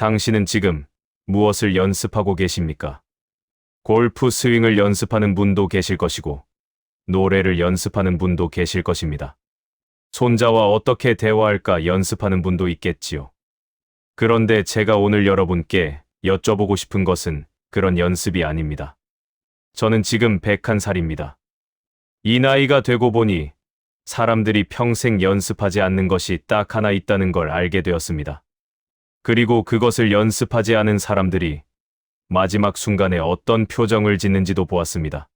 당신은 지금 무엇을 연습하고 계십니까? 골프 스윙을 연습하는 분도 계실 것이고, 노래를 연습하는 분도 계실 것입니다. 손자와 어떻게 대화할까 연습하는 분도 있겠지요. 그런데 제가 오늘 여러분께 여쭤보고 싶은 것은 그런 연습이 아닙니다. 저는 지금 101살입니다. 이 나이가 되고 보니 사람들이 평생 연습하지 않는 것이 딱 하나 있다는 걸 알게 되었습니다. 그리고 그것을 연습하지 않은 사람들이 마지막 순간에 어떤 표정을 짓는지도 보았습니다.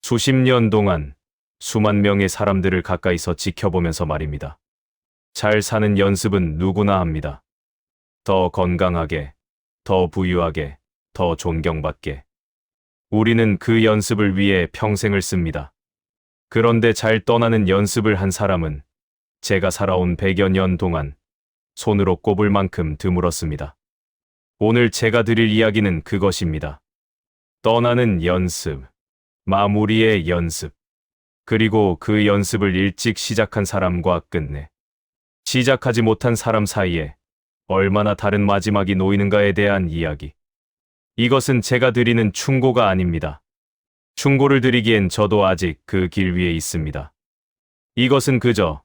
수십 년 동안 수만 명의 사람들을 가까이서 지켜보면서 말입니다. 잘 사는 연습은 누구나 합니다. 더 건강하게, 더 부유하게, 더 존경받게. 우리는 그 연습을 위해 평생을 씁니다. 그런데 잘 떠나는 연습을 한 사람은 제가 살아온 100여 년 동안 손으로 꼽을 만큼 드물었습니다. 오늘 제가 드릴 이야기는 그것입니다. 떠나는 연습, 마무리의 연습, 그리고 그 연습을 일찍 시작한 사람과 끝내 시작하지 못한 사람 사이에 얼마나 다른 마지막이 놓이는가에 대한 이야기. 이것은 제가 드리는 충고가 아닙니다. 충고를 드리기엔 저도 아직 그 길 위에 있습니다. 이것은 그저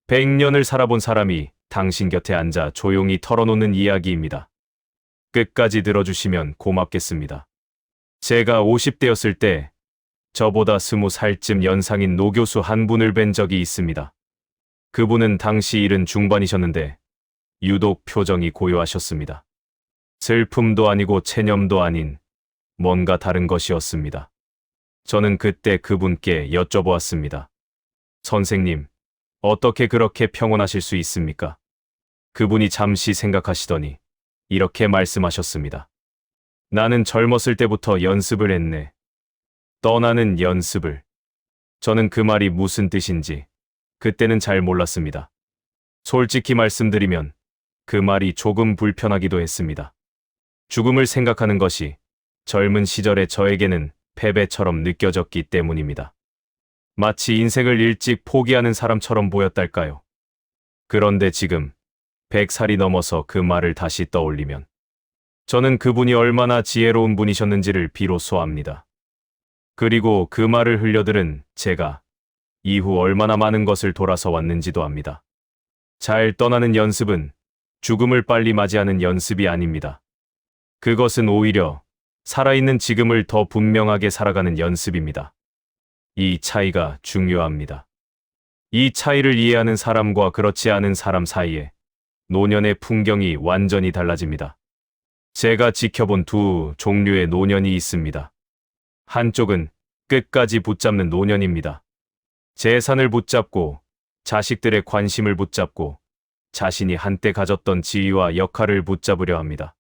100년을 살아본 사람이 당신 곁에 앉아 조용히 털어놓는 이야기입니다. 끝까지 들어주시면 고맙겠습니다. 제가 50대였을 때 저보다 20살쯤 연상인 노교수 한 분을 뵌 적이 있습니다. 그분은 당시 70 중반이셨는데 유독 표정이 고요하셨습니다. 슬픔도 아니고 체념도 아닌 뭔가 다른 것이었습니다. 저는 그때 그분께 여쭤보았습니다. 선생님, 어떻게 그렇게 평온하실 수 있습니까? 그분이 잠시 생각하시더니 이렇게 말씀하셨습니다. 나는 젊었을 때부터 연습을 했네. 떠나는 연습을. 저는 그 말이 무슨 뜻인지 그때는 잘 몰랐습니다. 솔직히 말씀드리면 그 말이 조금 불편하기도 했습니다. 죽음을 생각하는 것이 젊은 시절의 저에게는 패배처럼 느껴졌기 때문입니다. 마치 인생을 일찍 포기하는 사람처럼 보였달까요? 그런데 지금 100살이 넘어서 그 말을 다시 떠올리면 저는 그분이 얼마나 지혜로운 분이셨는지를 비로소 압니다. 그리고 그 말을 흘려들은 제가 이후 얼마나 많은 것을 돌아서 왔는지도 압니다. 잘 떠나는 연습은 죽음을 빨리 맞이하는 연습이 아닙니다. 그것은 오히려 살아있는 지금을 더 분명하게 살아가는 연습입니다. 이 차이가 중요합니다. 이 차이를 이해하는 사람과 그렇지 않은 사람 사이에 노년의 풍경이 완전히 달라집니다. 제가 지켜본 두 종류의 노년이 있습니다. 한쪽은 끝까지 붙잡는 노년입니다. 재산을 붙잡고 자식들의 관심을 붙잡고 자신이 한때 가졌던 지위와 역할을 붙잡으려 합니다.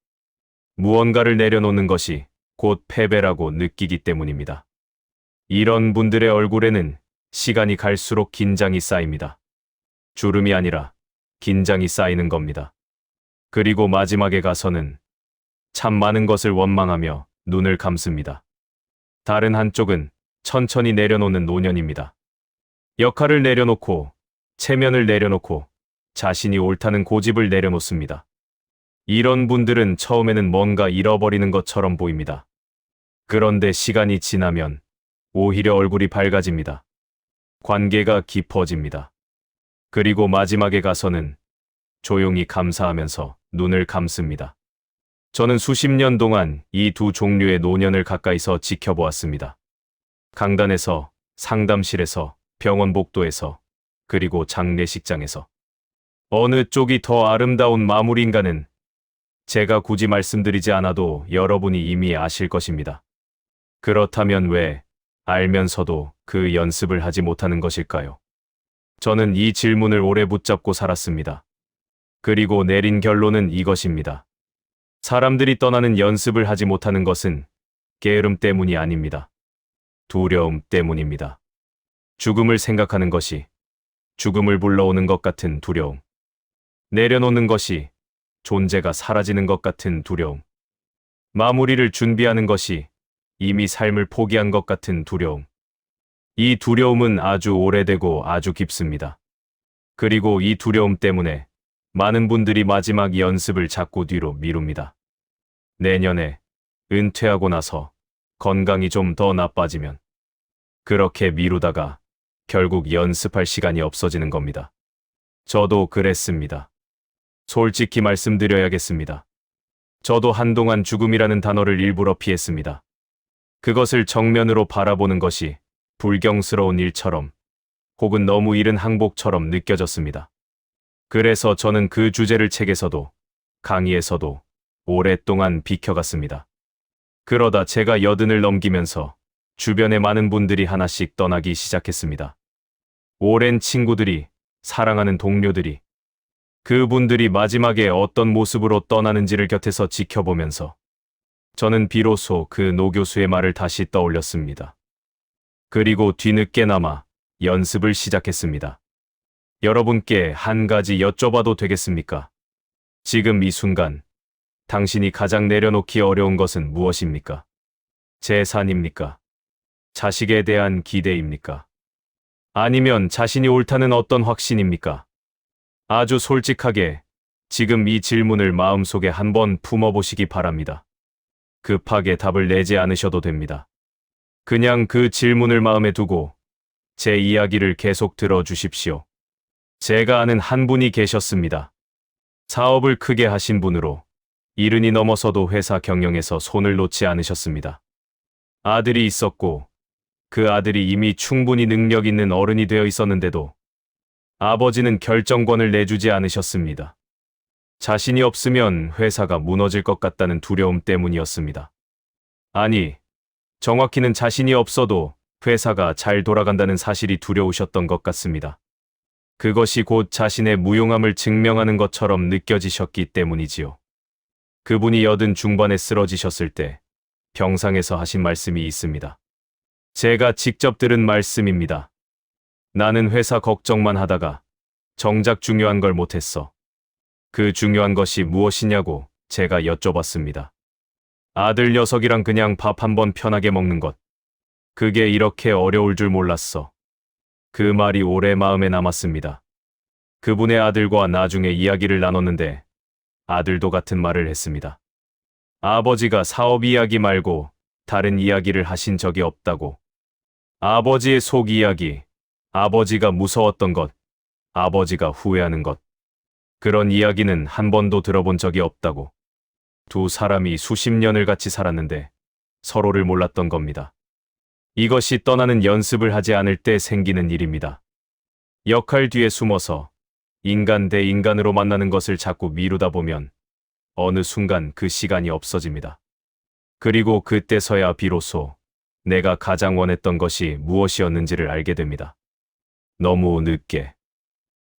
무언가를 내려놓는 것이 곧 패배라고 느끼기 때문입니다. 이런 분들의 얼굴에는 시간이 갈수록 긴장이 쌓입니다. 주름이 아니라 긴장이 쌓이는 겁니다. 그리고 마지막에 가서는 참 많은 것을 원망하며 눈을 감습니다. 다른 한쪽은 천천히 내려놓는 노년입니다. 역할을 내려놓고 체면을 내려놓고 자신이 옳다는 고집을 내려놓습니다. 이런 분들은 처음에는 뭔가 잃어버리는 것처럼 보입니다. 그런데 시간이 지나면 오히려 얼굴이 밝아집니다. 관계가 깊어집니다. 그리고 마지막에 가서는 조용히 감사하면서 눈을 감습니다. 저는 수십 년 동안 이 두 종류의 노년을 가까이서 지켜보았습니다. 강단에서, 상담실에서, 병원 복도에서, 그리고 장례식장에서. 어느 쪽이 더 아름다운 마무리인가는 제가 굳이 말씀드리지 않아도 여러분이 이미 아실 것입니다. 그렇다면 왜 알면서도 그 연습을 하지 못하는 것일까요? 저는 이 질문을 오래 붙잡고 살았습니다. 그리고 내린 결론은 이것입니다. 사람들이 떠나는 연습을 하지 못하는 것은 게으름 때문이 아닙니다. 두려움 때문입니다. 죽음을 생각하는 것이 죽음을 불러오는 것 같은 두려움. 내려놓는 것이 존재가 사라지는 것 같은 두려움. 마무리를 준비하는 것이 이미 삶을 포기한 것 같은 두려움. 이 두려움은 아주 오래되고 아주 깊습니다. 그리고 이 두려움 때문에 많은 분들이 마지막 연습을 자꾸 뒤로 미룹니다. 내년에 은퇴하고 나서 건강이 좀 더 나빠지면 그렇게 미루다가 결국 연습할 시간이 없어지는 겁니다. 저도 그랬습니다. 솔직히 말씀드려야겠습니다. 저도 한동안 죽음이라는 단어를 일부러 피했습니다. 그것을 정면으로 바라보는 것이 불경스러운 일처럼 혹은 너무 이른 항복처럼 느껴졌습니다. 그래서 저는 그 주제를 책에서도 강의에서도 오랫동안 비켜갔습니다. 그러다 제가 80을 넘기면서 주변의 많은 분들이 하나씩 떠나기 시작했습니다. 오랜 친구들이, 사랑하는 동료들이, 그분들이 마지막에 어떤 모습으로 떠나는지를 곁에서 지켜보면서 저는 비로소 그 노 교수의 말을 다시 떠올렸습니다. 그리고 뒤늦게나마 연습을 시작했습니다. 여러분께 한 가지 여쭤봐도 되겠습니까? 지금 이 순간 당신이 가장 내려놓기 어려운 것은 무엇입니까? 재산입니까? 자식에 대한 기대입니까? 아니면 자신이 옳다는 어떤 확신입니까? 아주 솔직하게 지금 이 질문을 마음속에 한번 품어보시기 바랍니다. 급하게 답을 내지 않으셔도 됩니다. 그냥 그 질문을 마음에 두고 제 이야기를 계속 들어주십시오. 제가 아는 한 분이 계셨습니다. 사업을 크게 하신 분으로 70이 넘어서도 회사 경영에서 손을 놓지 않으셨습니다. 아들이 있었고 그 아들이 이미 충분히 능력 있는 어른이 되어 있었는데도 아버지는 결정권을 내주지 않으셨습니다. 자신이 없으면 회사가 무너질 것 같다는 두려움 때문이었습니다. 아니, 정확히는 자신이 없어도 회사가 잘 돌아간다는 사실이 두려우셨던 것 같습니다. 그것이 곧 자신의 무용함을 증명하는 것처럼 느껴지셨기 때문이지요. 그분이 80 중반에 쓰러지셨을 때 병상에서 하신 말씀이 있습니다. 제가 직접 들은 말씀입니다. 나는 회사 걱정만 하다가 정작 중요한 걸 못했어. 그 중요한 것이 무엇이냐고 제가 여쭤봤습니다. 아들 녀석이랑 그냥 밥 한번 편하게 먹는 것. 그게 이렇게 어려울 줄 몰랐어. 그 말이 오래 마음에 남았습니다. 그분의 아들과 나중에 이야기를 나눴는데 아들도 같은 말을 했습니다. 아버지가 사업 이야기 말고 다른 이야기를 하신 적이 없다고. 아버지의 속 이야기, 아버지가 무서웠던 것, 아버지가 후회하는 것. 그런 이야기는 한 번도 들어본 적이 없다고. 두 사람이 수십 년을 같이 살았는데 서로를 몰랐던 겁니다. 이것이 떠나는 연습을 하지 않을 때 생기는 일입니다. 역할 뒤에 숨어서 인간 대 인간으로 만나는 것을 자꾸 미루다 보면 어느 순간 그 시간이 없어집니다. 그리고 그때서야 비로소 내가 가장 원했던 것이 무엇이었는지를 알게 됩니다. 너무 늦게.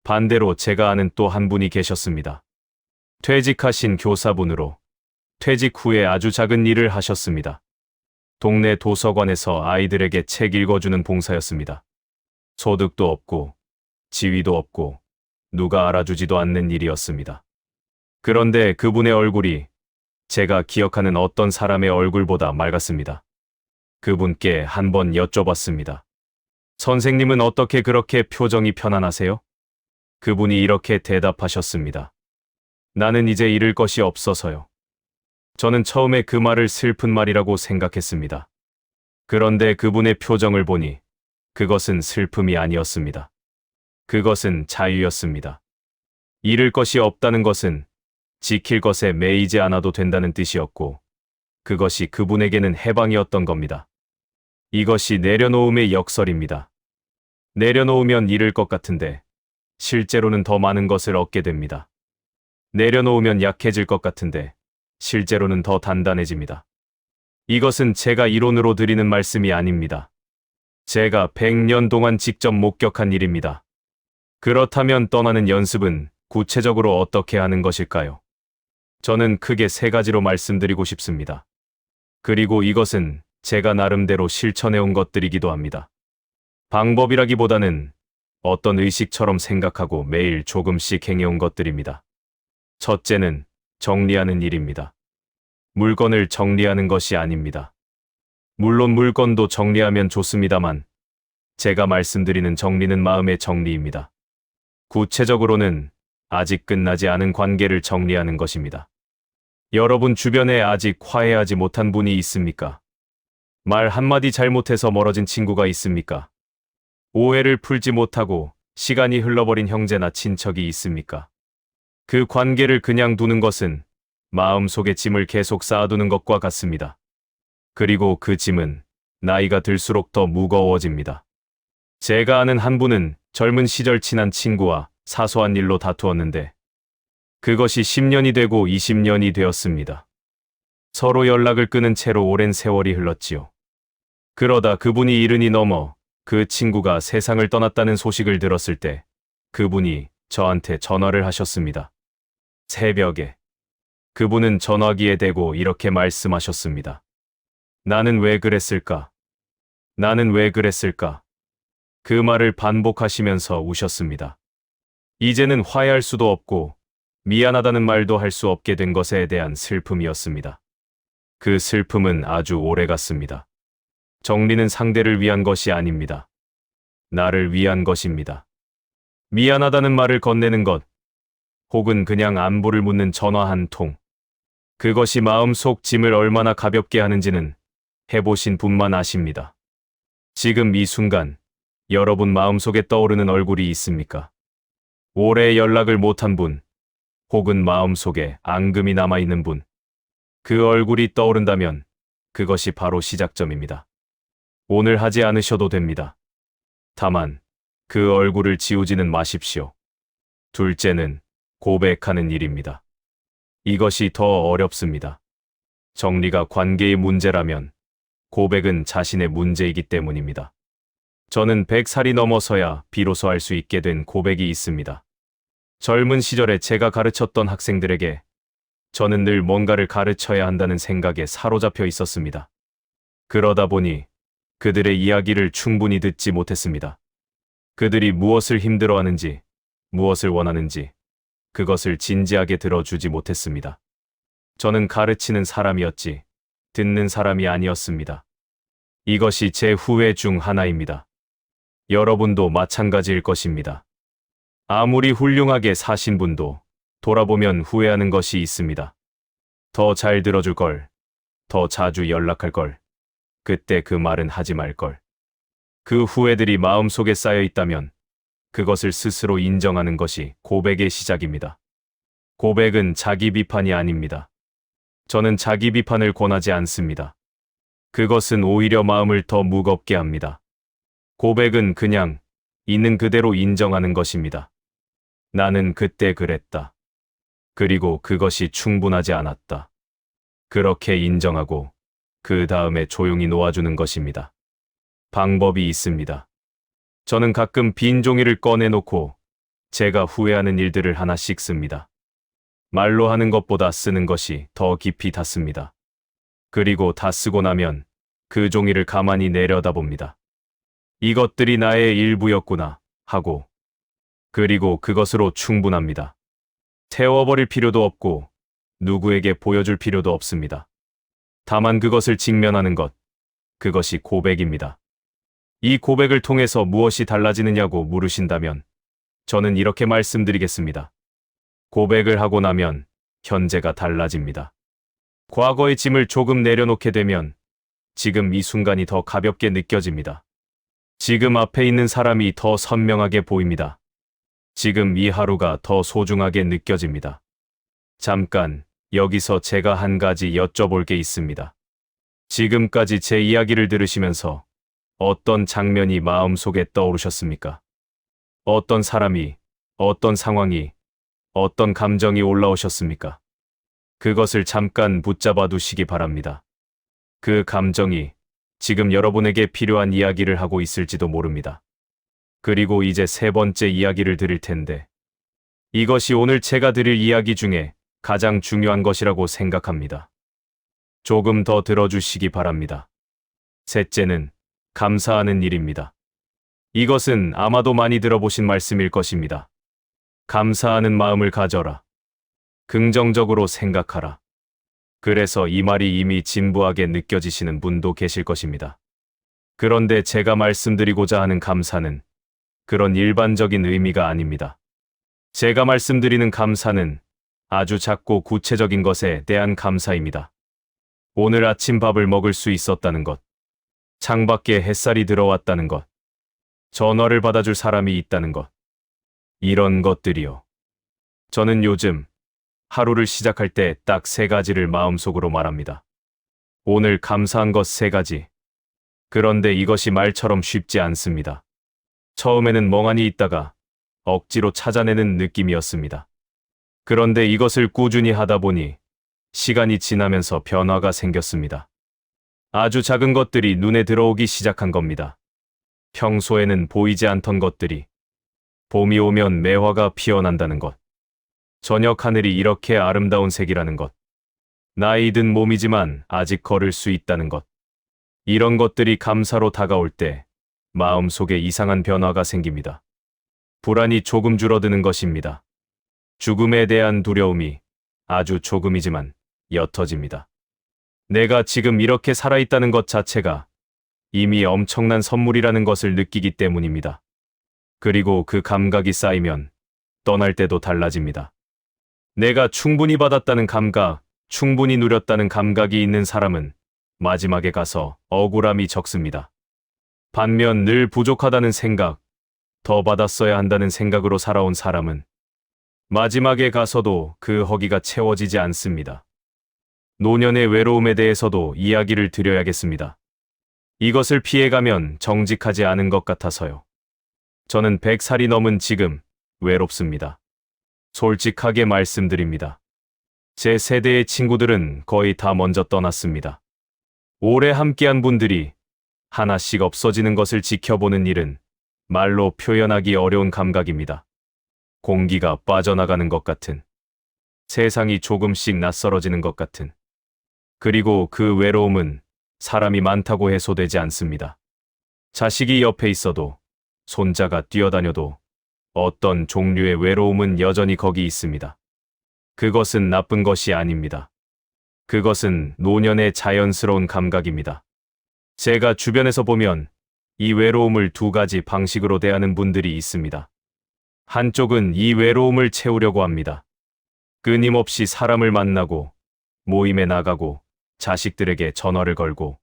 반대로 제가 아는 또 한 분이 계셨습니다. 퇴직하신 교사분으로 퇴직 후에 아주 작은 일을 하셨습니다. 동네 도서관에서 아이들에게 책 읽어주는 봉사였습니다. 소득도 없고 지위도 없고 누가 알아주지도 않는 일이었습니다. 그런데 그분의 얼굴이 제가 기억하는 어떤 사람의 얼굴보다 맑았습니다. 그분께 한번 여쭤봤습니다. 선생님은 어떻게 그렇게 표정이 편안하세요? 그분이 이렇게 대답하셨습니다. 나는 이제 잃을 것이 없어서요. 저는 처음에 그 말을 슬픈 말이라고 생각했습니다. 그런데 그분의 표정을 보니 그것은 슬픔이 아니었습니다. 그것은 자유였습니다. 잃을 것이 없다는 것은 지킬 것에 매이지 않아도 된다는 뜻이었고, 그것이 그분에게는 해방이었던 겁니다. 이것이 내려놓음의 역설입니다. 내려놓으면 잃을 것 같은데 실제로는 더 많은 것을 얻게 됩니다. 내려놓으면 약해질 것 같은데 실제로는 더 단단해집니다. 이것은 제가 이론으로 드리는 말씀이 아닙니다. 제가 100년 동안 직접 목격한 일입니다. 그렇다면 떠나는 연습은 구체적으로 어떻게 하는 것일까요? 저는 크게 3가지로 말씀드리고 싶습니다. 그리고 이것은 제가 나름대로 실천해온 것들이기도 합니다. 방법이라기보다는 어떤 의식처럼 생각하고 매일 조금씩 행해온 것들입니다. 첫째는 정리하는 일입니다. 물건을 정리하는 것이 아닙니다. 물론 물건도 정리하면 좋습니다만 제가 말씀드리는 정리는 마음의 정리입니다. 구체적으로는 아직 끝나지 않은 관계를 정리하는 것입니다. 여러분 주변에 아직 화해하지 못한 분이 있습니까? 말 한마디 잘못해서 멀어진 친구가 있습니까? 오해를 풀지 못하고 시간이 흘러버린 형제나 친척이 있습니까? 그 관계를 그냥 두는 것은 마음속의 짐을 계속 쌓아두는 것과 같습니다. 그리고 그 짐은 나이가 들수록 더 무거워집니다. 제가 아는 한 분은 젊은 시절 친한 친구와 사소한 일로 다투었는데 그것이 10년이 되고 20년이 되었습니다. 서로 연락을 끊은 채로 오랜 세월이 흘렀지요. 그러다 그분이 70이 넘어 그 친구가 세상을 떠났다는 소식을 들었을 때 그분이 저한테 전화를 하셨습니다. 새벽에. 그분은 전화기에 대고 이렇게 말씀하셨습니다. 나는 왜 그랬을까? 나는 왜 그랬을까? 그 말을 반복하시면서 우셨습니다. 이제는 화해할 수도 없고 미안하다는 말도 할 수 없게 된 것에 대한 슬픔이었습니다. 그 슬픔은 아주 오래 갔습니다. 정리는 상대를 위한 것이 아닙니다. 나를 위한 것입니다. 미안하다는 말을 건네는 것, 혹은 그냥 안부를 묻는 전화 한 통. 그것이 마음속 짐을 얼마나 가볍게 하는지는 해보신 분만 아십니다. 지금 이 순간 여러분 마음속에 떠오르는 얼굴이 있습니까? 오래 연락을 못한 분, 혹은 마음속에 앙금이 남아있는 분. 그 얼굴이 떠오른다면 그것이 바로 시작점입니다. 오늘 하지 않으셔도 됩니다. 다만 그 얼굴을 지우지는 마십시오. 둘째는 고백하는 일입니다. 이것이 더 어렵습니다. 정리가 관계의 문제라면 고백은 자신의 문제이기 때문입니다. 저는 100살이 넘어서야 비로소 할 수 있게 된 고백이 있습니다. 젊은 시절에 제가 가르쳤던 학생들에게 저는 늘 뭔가를 가르쳐야 한다는 생각에 사로잡혀 있었습니다. 그러다 보니 그들의 이야기를 충분히 듣지 못했습니다. 그들이 무엇을 힘들어하는지, 무엇을 원하는지, 그것을 진지하게 들어주지 못했습니다. 저는 가르치는 사람이었지, 듣는 사람이 아니었습니다. 이것이 제 후회 중 하나입니다. 여러분도 마찬가지일 것입니다. 아무리 훌륭하게 사신 분도 돌아보면 후회하는 것이 있습니다. 더 잘 들어줄 걸, 더 자주 연락할 걸, 그때 그 말은 하지 말 걸. 그 후회들이 마음속에 쌓여 있다면 그것을 스스로 인정하는 것이 고백의 시작입니다. 고백은 자기 비판이 아닙니다. 저는 자기 비판을 권하지 않습니다. 그것은 오히려 마음을 더 무겁게 합니다. 고백은 그냥 있는 그대로 인정하는 것입니다. 나는 그때 그랬다. 그리고 그것이 충분하지 않았다. 그렇게 인정하고 그 다음에 조용히 놓아주는 것입니다. 방법이 있습니다. 저는 가끔 빈 종이를 꺼내놓고 제가 후회하는 일들을 하나씩 씁니다. 말로 하는 것보다 쓰는 것이 더 깊이 닿습니다. 그리고 다 쓰고 나면 그 종이를 가만히 내려다봅니다. 이것들이 나의 일부였구나 하고, 그리고 그것으로 충분합니다. 태워버릴 필요도 없고 누구에게 보여줄 필요도 없습니다. 다만 그것을 직면하는 것, 그것이 고백입니다. 이 고백을 통해서 무엇이 달라지느냐고 물으신다면 저는 이렇게 말씀드리겠습니다. 고백을 하고 나면 현재가 달라집니다. 과거의 짐을 조금 내려놓게 되면 지금 이 순간이 더 가볍게 느껴집니다. 지금 앞에 있는 사람이 더 선명하게 보입니다. 지금 이 하루가 더 소중하게 느껴집니다. 잠깐 여기서 제가 한 가지 여쭤볼 게 있습니다. 지금까지 제 이야기를 들으시면서 어떤 장면이 마음속에 떠오르셨습니까? 어떤 사람이, 어떤 상황이, 어떤 감정이 올라오셨습니까? 그것을 잠깐 붙잡아 두시기 바랍니다. 그 감정이 지금 여러분에게 필요한 이야기를 하고 있을지도 모릅니다. 그리고 이제 세 번째 이야기를 드릴 텐데, 이것이 오늘 제가 드릴 이야기 중에 가장 중요한 것이라고 생각합니다. 조금 더 들어주시기 바랍니다. 셋째는 감사하는 일입니다. 이것은 아마도 많이 들어보신 말씀일 것입니다. 감사하는 마음을 가져라. 긍정적으로 생각하라. 그래서 이 말이 이미 진부하게 느껴지시는 분도 계실 것입니다. 그런데 제가 말씀드리고자 하는 감사는 그런 일반적인 의미가 아닙니다. 제가 말씀드리는 감사는 아주 작고 구체적인 것에 대한 감사입니다. 오늘 아침 밥을 먹을 수 있었다는 것, 창밖에 햇살이 들어왔다는 것, 전화를 받아줄 사람이 있다는 것, 이런 것들이요. 저는 요즘 하루를 시작할 때 딱 3가지를 마음속으로 말합니다. 오늘 감사한 것 3가지. 그런데 이것이 말처럼 쉽지 않습니다. 처음에는 멍하니 있다가 억지로 찾아내는 느낌이었습니다. 그런데 이것을 꾸준히 하다 보니 시간이 지나면서 변화가 생겼습니다. 아주 작은 것들이 눈에 들어오기 시작한 겁니다. 평소에는 보이지 않던 것들이 봄이 오면 매화가 피어난다는 것, 저녁 하늘이 이렇게 아름다운 색이라는 것, 나이 든 몸이지만 아직 걸을 수 있다는 것, 이런 것들이 감사로 다가올 때 마음속에 이상한 변화가 생깁니다. 불안이 조금 줄어드는 것입니다. 죽음에 대한 두려움이 아주 조금이지만 옅어집니다. 내가 지금 이렇게 살아있다는 것 자체가 이미 엄청난 선물이라는 것을 느끼기 때문입니다. 그리고 그 감각이 쌓이면 떠날 때도 달라집니다. 내가 충분히 받았다는 감각, 충분히 누렸다는 감각이 있는 사람은 마지막에 가서 억울함이 적습니다. 반면 늘 부족하다는 생각, 더 받았어야 한다는 생각으로 살아온 사람은 마지막에 가서도 그 허기가 채워지지 않습니다. 노년의 외로움에 대해서도 이야기를 드려야겠습니다. 이것을 피해가면 정직하지 않은 것 같아서요. 저는 100살이 넘은 지금 외롭습니다. 솔직하게 말씀드립니다. 제 세대의 친구들은 거의 다 먼저 떠났습니다. 오래 함께한 분들이 하나씩 없어지는 것을 지켜보는 일은 말로 표현하기 어려운 감각입니다. 공기가 빠져나가는 것 같은, 세상이 조금씩 낯설어지는 것 같은, 그리고 그 외로움은 사람이 많다고 해소되지 않습니다. 자식이 옆에 있어도, 손자가 뛰어다녀도 어떤 종류의 외로움은 여전히 거기 있습니다. 그것은 나쁜 것이 아닙니다. 그것은 노년의 자연스러운 감각입니다. 제가 주변에서 보면 이 외로움을 2가지 방식으로 대하는 분들이 있습니다. 한쪽은 이 외로움을 채우려고 합니다. 끊임없이 사람을 만나고, 모임에 나가고, 자식들에게 전화를 걸고,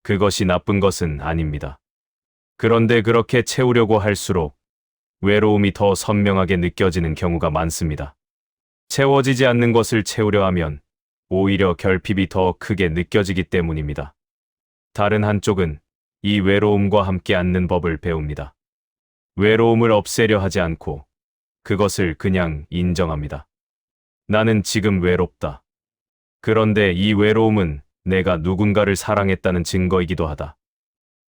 그것이 나쁜 것은 아닙니다. 그런데 그렇게 채우려고 할수록 외로움이 더 선명하게 느껴지는 경우가 많습니다. 채워지지 않는 것을 채우려 하면 오히려 결핍이 더 크게 느껴지기 때문입니다. 다른 한쪽은 이 외로움과 함께 앉는 법을 배웁니다. 외로움을 없애려 하지 않고 그것을 그냥 인정합니다. 나는 지금 외롭다. 그런데 이 외로움은 내가 누군가를 사랑했다는 증거이기도 하다.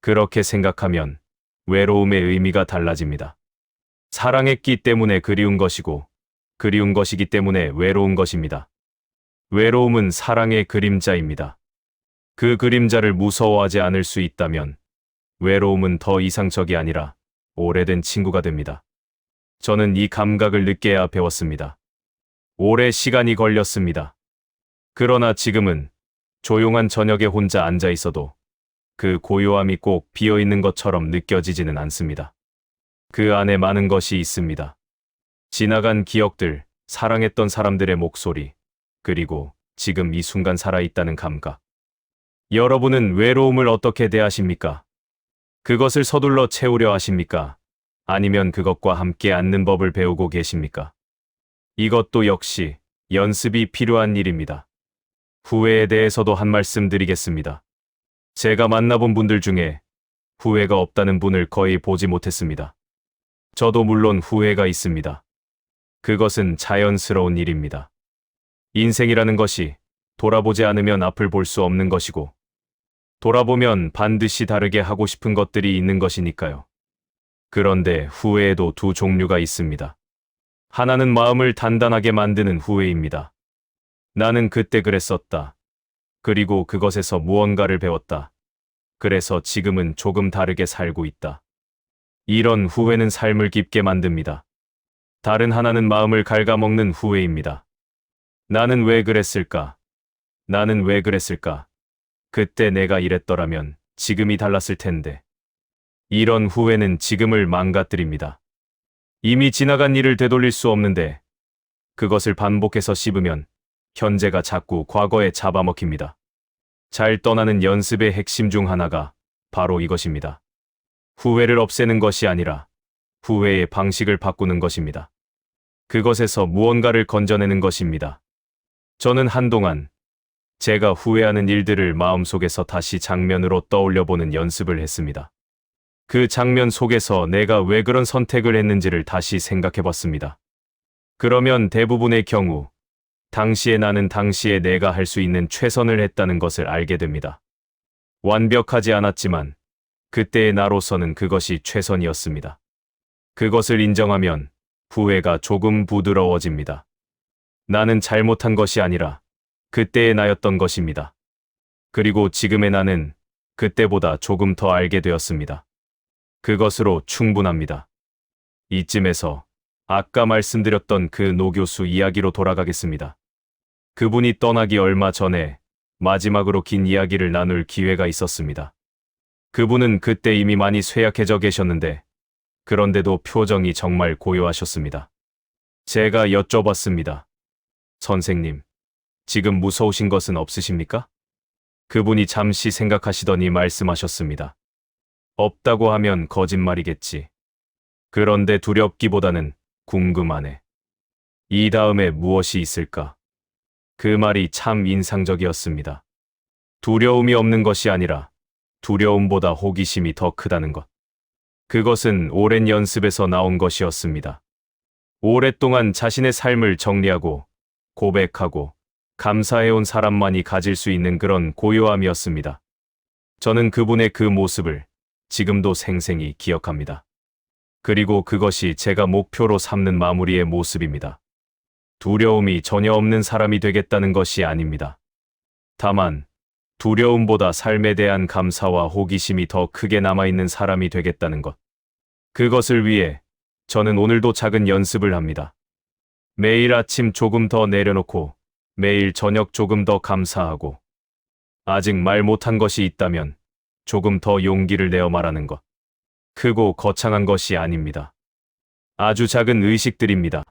그렇게 생각하면 외로움의 의미가 달라집니다. 사랑했기 때문에 그리운 것이고, 그리운 것이기 때문에 외로운 것입니다. 외로움은 사랑의 그림자입니다. 그 그림자를 무서워하지 않을 수 있다면 외로움은 더 이상 적이 아니라 오래된 친구가 됩니다. 저는 이 감각을 늦게야 배웠습니다. 오래 시간이 걸렸습니다. 그러나 지금은 조용한 저녁에 혼자 앉아 있어도 그 고요함이 꼭 비어있는 것처럼 느껴지지는 않습니다. 그 안에 많은 것이 있습니다. 지나간 기억들, 사랑했던 사람들의 목소리, 그리고 지금 이 순간 살아있다는 감각. 여러분은 외로움을 어떻게 대하십니까? 그것을 서둘러 채우려 하십니까? 아니면 그것과 함께 앉는 법을 배우고 계십니까? 이것도 역시 연습이 필요한 일입니다. 후회에 대해서도 한 말씀 드리겠습니다. 제가 만나본 분들 중에 후회가 없다는 분을 거의 보지 못했습니다. 저도 물론 후회가 있습니다. 그것은 자연스러운 일입니다. 인생이라는 것이 돌아보지 않으면 앞을 볼 수 없는 것이고, 돌아보면 반드시 다르게 하고 싶은 것들이 있는 것이니까요. 그런데 후회에도 2 종류가 있습니다. 하나는 마음을 단단하게 만드는 후회입니다. 나는 그때 그랬었다. 그리고 그것에서 무언가를 배웠다. 그래서 지금은 조금 다르게 살고 있다. 이런 후회는 삶을 깊게 만듭니다. 다른 하나는 마음을 갉아먹는 후회입니다. 나는 왜 그랬을까? 나는 왜 그랬을까? 그때 내가 이랬더라면 지금이 달랐을 텐데. 이런 후회는 지금을 망가뜨립니다. 이미 지나간 일을 되돌릴 수 없는데 그것을 반복해서 씹으면 현재가 자꾸 과거에 잡아먹힙니다. 잘 떠나는 연습의 핵심 중 하나가 바로 이것입니다. 후회를 없애는 것이 아니라 후회의 방식을 바꾸는 것입니다. 그것에서 무언가를 건져내는 것입니다. 저는 한동안 제가 후회하는 일들을 마음속에서 다시 장면으로 떠올려보는 연습을 했습니다. 그 장면 속에서 내가 왜 그런 선택을 했는지를 다시 생각해봤습니다. 그러면 대부분의 경우 당시에 나는 당시에 내가 할 수 있는 최선을 했다는 것을 알게 됩니다. 완벽하지 않았지만 그때의 나로서는 그것이 최선이었습니다. 그것을 인정하면 후회가 조금 부드러워집니다. 나는 잘못한 것이 아니라 그때의 나였던 것입니다. 그리고 지금의 나는 그때보다 조금 더 알게 되었습니다. 그것으로 충분합니다. 이쯤에서 아까 말씀드렸던 그 노 교수 이야기로 돌아가겠습니다. 그분이 떠나기 얼마 전에 마지막으로 긴 이야기를 나눌 기회가 있었습니다. 그분은 그때 이미 많이 쇠약해져 계셨는데 그런데도 표정이 정말 고요하셨습니다. 제가 여쭤봤습니다. 선생님, 지금 무서우신 것은 없으십니까? 그분이 잠시 생각하시더니 말씀하셨습니다. 없다고 하면 거짓말이겠지. 그런데 두렵기보다는 궁금하네. 이 다음에 무엇이 있을까? 그 말이 참 인상적이었습니다. 두려움이 없는 것이 아니라 두려움보다 호기심이 더 크다는 것. 그것은 오랜 연습에서 나온 것이었습니다. 오랫동안 자신의 삶을 정리하고 고백하고 감사해온 사람만이 가질 수 있는 그런 고요함이었습니다. 저는 그분의 그 모습을 지금도 생생히 기억합니다. 그리고 그것이 제가 목표로 삼는 마무리의 모습입니다. 두려움이 전혀 없는 사람이 되겠다는 것이 아닙니다. 다만 두려움보다 삶에 대한 감사와 호기심이 더 크게 남아있는 사람이 되겠다는 것. 그것을 위해 저는 오늘도 작은 연습을 합니다. 매일 아침 조금 더 내려놓고 매일 저녁 조금 더 감사하고 아직 말 못한 것이 있다면 조금 더 용기를 내어 말하는 것. 크고 거창한 것이 아닙니다. 아주 작은 의식들입니다.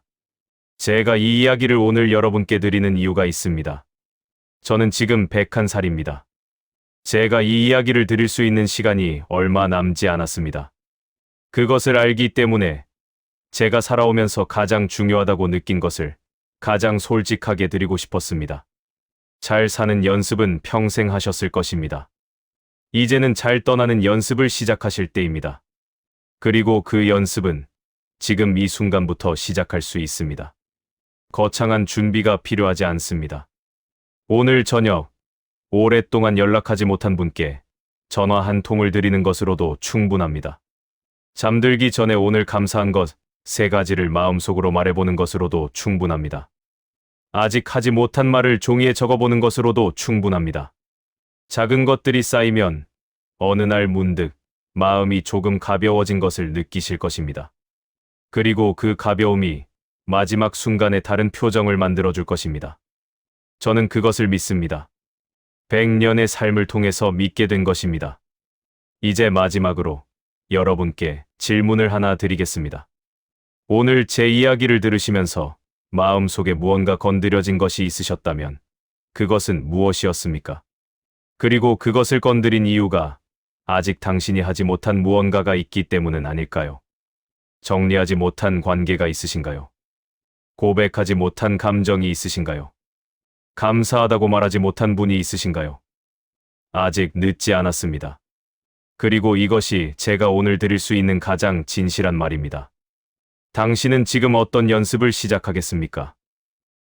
제가 이 이야기를 오늘 여러분께 드리는 이유가 있습니다. 저는 지금 101살입니다. 제가 이 이야기를 드릴 수 있는 시간이 얼마 남지 않았습니다. 그것을 알기 때문에 제가 살아오면서 가장 중요하다고 느낀 것을 가장 솔직하게 드리고 싶었습니다. 잘 사는 연습은 평생 하셨을 것입니다. 이제는 잘 떠나는 연습을 시작하실 때입니다. 그리고 그 연습은 지금 이 순간부터 시작할 수 있습니다. 거창한 준비가 필요하지 않습니다. 오늘 저녁 오랫동안 연락하지 못한 분께 전화 한 통을 드리는 것으로도 충분합니다. 잠들기 전에 오늘 감사한 것 3가지를 마음속으로 말해보는 것으로도 충분합니다. 아직 하지 못한 말을 종이에 적어보는 것으로도 충분합니다. 작은 것들이 쌓이면 어느 날 문득 마음이 조금 가벼워진 것을 느끼실 것입니다. 그리고 그 가벼움이 마지막 순간에 다른 표정을 만들어줄 것입니다. 저는 그것을 믿습니다. 100년의 삶을 통해서 믿게 된 것입니다. 이제 마지막으로 여러분께 질문을 하나 드리겠습니다. 오늘 제 이야기를 들으시면서 마음속에 무언가 건드려진 것이 있으셨다면 그것은 무엇이었습니까? 그리고 그것을 건드린 이유가 아직 당신이 하지 못한 무언가가 있기 때문은 아닐까요? 정리하지 못한 관계가 있으신가요? 고백하지 못한 감정이 있으신가요? 감사하다고 말하지 못한 분이 있으신가요? 아직 늦지 않았습니다. 그리고 이것이 제가 오늘 드릴 수 있는 가장 진실한 말입니다. 당신은 지금 어떤 연습을 시작하겠습니까?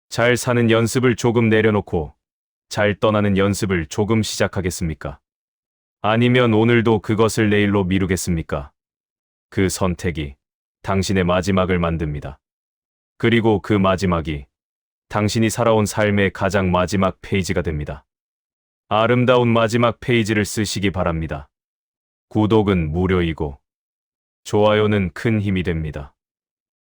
잘 사는 연습을 조금 내려놓고 잘 떠나는 연습을 조금 시작하겠습니까? 아니면 오늘도 그것을 내일로 미루겠습니까? 그 선택이 당신의 마지막을 만듭니다. 그리고 그 마지막이 당신이 살아온 삶의 가장 마지막 페이지가 됩니다. 아름다운 마지막 페이지를 쓰시기 바랍니다. 구독은 무료이고 좋아요는 큰 힘이 됩니다.